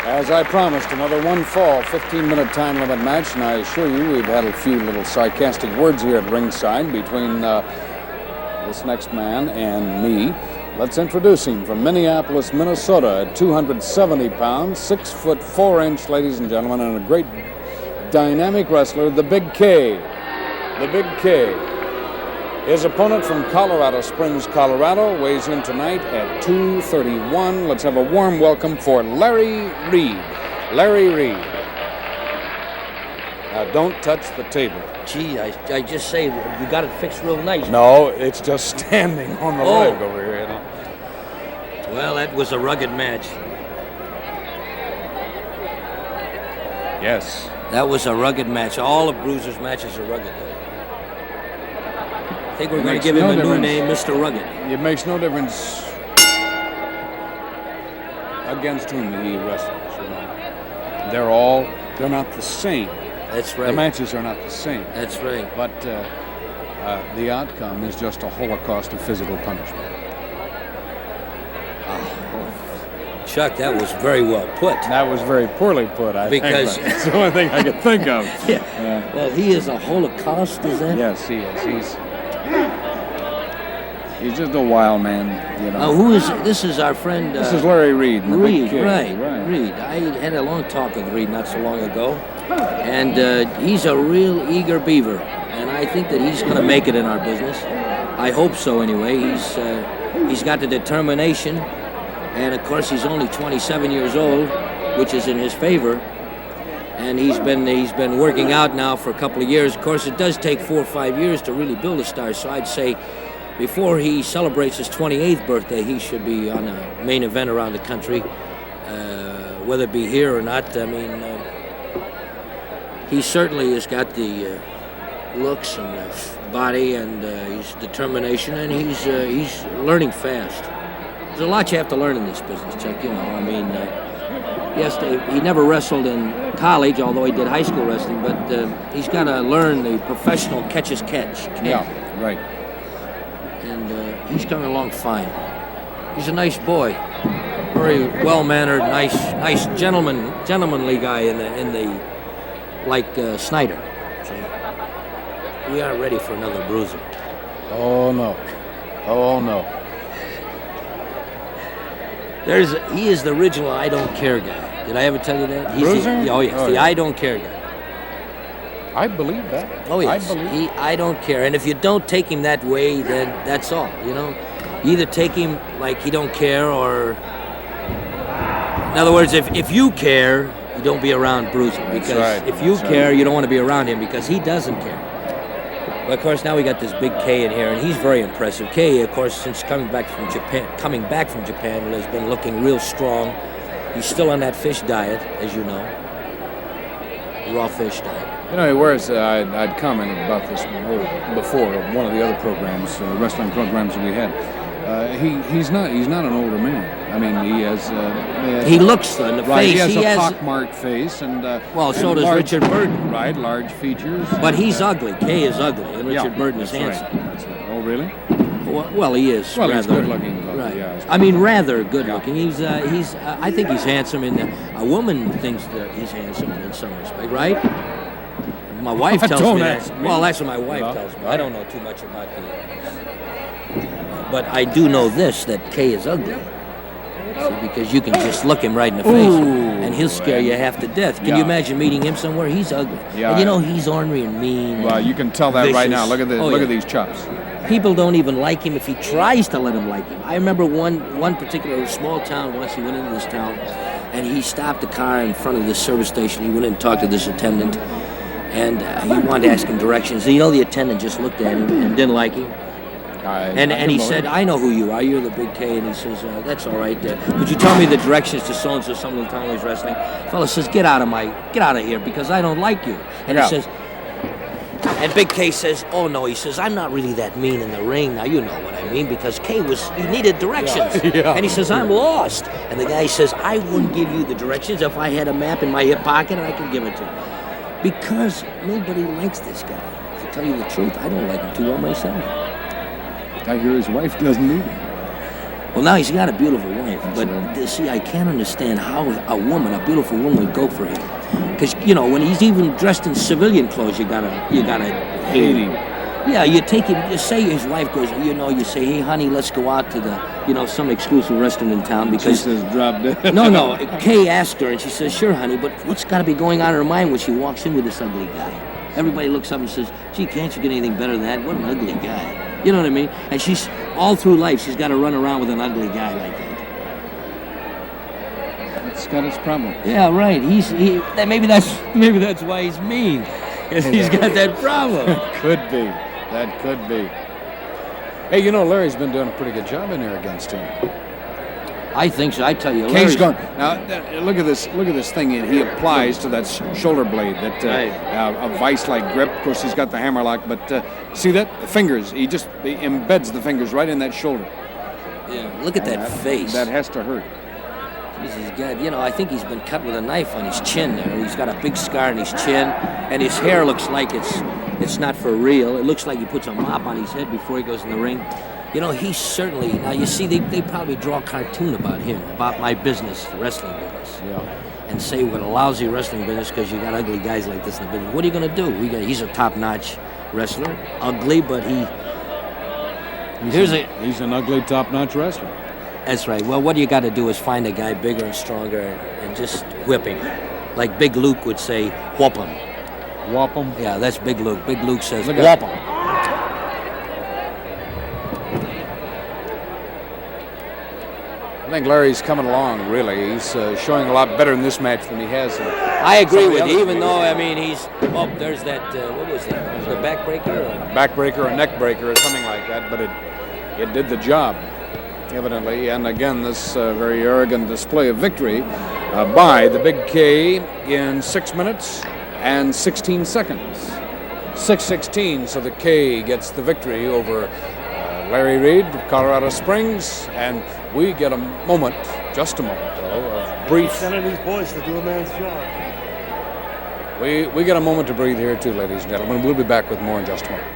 As I promised, another one-fall, 15-minute time limit match, and I assure you we've had a few little sarcastic words here at ringside between this next man and me. Let's introduce him from Minneapolis, Minnesota, at 270 pounds, 6 foot 4 inch, ladies and gentlemen, and a great dynamic wrestler, the Big K. The Big K. His opponent from Colorado Springs, Colorado, weighs in tonight at 231. Let's have a warm welcome for Larry Reid. Larry Reid. Now, don't touch the table. Gee, I just say you got it fixed real nice. No, it's just standing on the leg over here, you know. Well, that was a rugged match. Yes. That was a rugged match. All of Bruiser's matches are rugged. I think we're going to give him a new name, Mr. Rugged. It makes no difference against whom he wrestles, you know. They're not the same. That's right. The matches are not the same. That's right. But the outcome is just a holocaust of physical punishment. Chuck, that was very well put. That was very poorly put, I think. Because it's the only thing I could think of. Yeah. Well, he is a holocaust, is that? Yes, he is. He's just a wild man, you know. Who is this? Is our friend? This is Larry Reid. Reid, right. Reid. I had a long talk with Reid not so long ago, and he's a real eager beaver, and I think that he's going to make it in our business. I hope so, anyway. He's got the determination, and of course he's only 27 years old, which is in his favor. And he's been working out now for a couple of years. Of course, it does take 4 or 5 years to really build a star. So I'd say, before he celebrates his 28th birthday, he should be on a main event around the country, whether it be here or not. I mean, he certainly has got the looks and the body and his determination, and he's learning fast. There's a lot you have to learn in this business, Chuck. You know, I mean, yes, he never wrestled in college, although he did high school wrestling, but he's got to learn the professional catch-as-catch. Yeah, right. And he's coming along fine. He's a nice boy, very well-mannered, nice gentlemanly guy in the like Snyder. So we aren't ready for another bruiser. Oh no. He is the original I don't care guy. Did I ever tell you that? He's Bruiser? The I don't care guy. I believe that. Oh yes, I don't care. And if you don't take him that way, then that's all. You know, you either take him like he don't care, or in other words, if you care, you don't be around Bruiser. Because if you care, you don't want to be around him because he doesn't care. But of course, now we got this Big K in here, and he's very impressive. K, of course, since coming back from Japan, has been looking real strong. He's still on that fish diet, as you know, raw fish diet. You know, he wears. I'd commented about this before one of the other programs, wrestling programs that we had. He's not an older man. I mean, he has. He looks on the face. He has a pockmarked face, and well, so does Richard Burton. Right, large features. But he's ugly. Kay is ugly, and Richard Burton is handsome. Right. That's right. Oh, really? Well, he is. Well, rather, he's good looking. Right. Yeah, I mean, rather good looking. He's. I think he's handsome, and a woman thinks that he's handsome in some respect, right? My wife tells me that. Well, that's what my wife tells me. I don't know too much about but I do know this, that Kay is ugly. See, because you can just look him right in the face, and he'll scare you half to death. Can you imagine meeting him somewhere? He's ugly. Yeah, and you know, he's ornery and mean. Well, you can tell that vicious. Right now. Look at these chops. People don't even like him if he tries to let him like him. I remember one particular small town once. He went into this town, and he stopped the car in front of this service station. He went in and talked to this attendant, and he wanted to ask him directions. And, you know, the attendant just looked at him and didn't like him. And he said, "I know who you are. You're the Big K." And he says, "That's all right. Could you tell me the directions to so and so some little town he's wrestling?" The fellow says, "Get out of here because I don't like you." And he says, and Big K says, "Oh no," he says, "I'm not really that mean in the ring. Now you know what I mean because he needed directions." And he says, "I'm lost." And the guy says, "I wouldn't give you the directions if I had a map in my hip pocket and I could give it to you because nobody likes this guy. To tell you the truth, I don't like him too well myself." I hear his wife doesn't either. Well, now he's got a beautiful wife, but see, I can't understand how a beautiful woman, would go for him. Because when he's even dressed in civilian clothes, you gotta hate him. Yeah, you take him. You say his wife goes, you say, hey, honey, let's go out to the, some exclusive restaurant in town because. She says, drop dead. No. Kay asked her, and she says, sure, honey, but what's got to be going on in her mind when she walks in with this ugly guy? Everybody looks up and says, gee, can't you get anything better than that? What an ugly guy. You know what I mean? And she's all through life, she's got to run around with an ugly guy like that. It's got its problem. Yeah, right. Maybe that's why he's mean. He's got that problem. Could be. That could be. Hey, Larry's been doing a pretty good job in there against him. I think so. I tell you, Kay's gone. Now, look at this thing he applies to that shoulder blade, that a vice-like grip. Of course, he's got the hammerlock, but see that? The fingers. He embeds the fingers right in that shoulder. Yeah, look at that face. That has to hurt. Jesus God, I think he's been cut with a knife on his chin there. He's got a big scar on his chin, and his hair looks like it's not for real. It looks like he puts a mop on his head before he goes in the ring. He's certainly, now you see, they probably draw a cartoon about him, about my business, the wrestling business. Yeah. And say what a lousy wrestling business because you got ugly guys like this in the business. What are you going to do? He's a top-notch wrestler, ugly, but he's an ugly top-notch wrestler. That's right. Well, what you got to do is find a guy bigger and stronger and just whip him. Like Big Luke would say, whoop him. Whop him? Yeah, that's Big Luke. Big Luke says, whoop him. I think Larry's coming along, really. He's showing a lot better in this match than he has. I agree with you, even though, there's that, what was that? Was it a backbreaker? Backbreaker or neckbreaker or something like that, but it did the job, evidently. And again, this very arrogant display of victory by the Big K in 6 minutes and 16 seconds. 6:16, so the K gets the victory over Larry Reid of Colorado Springs, and we get just a moment though, of brief. Sending these boys to do a man's job. We get a moment to breathe here too, ladies and gentlemen. We'll be back with more in just a moment.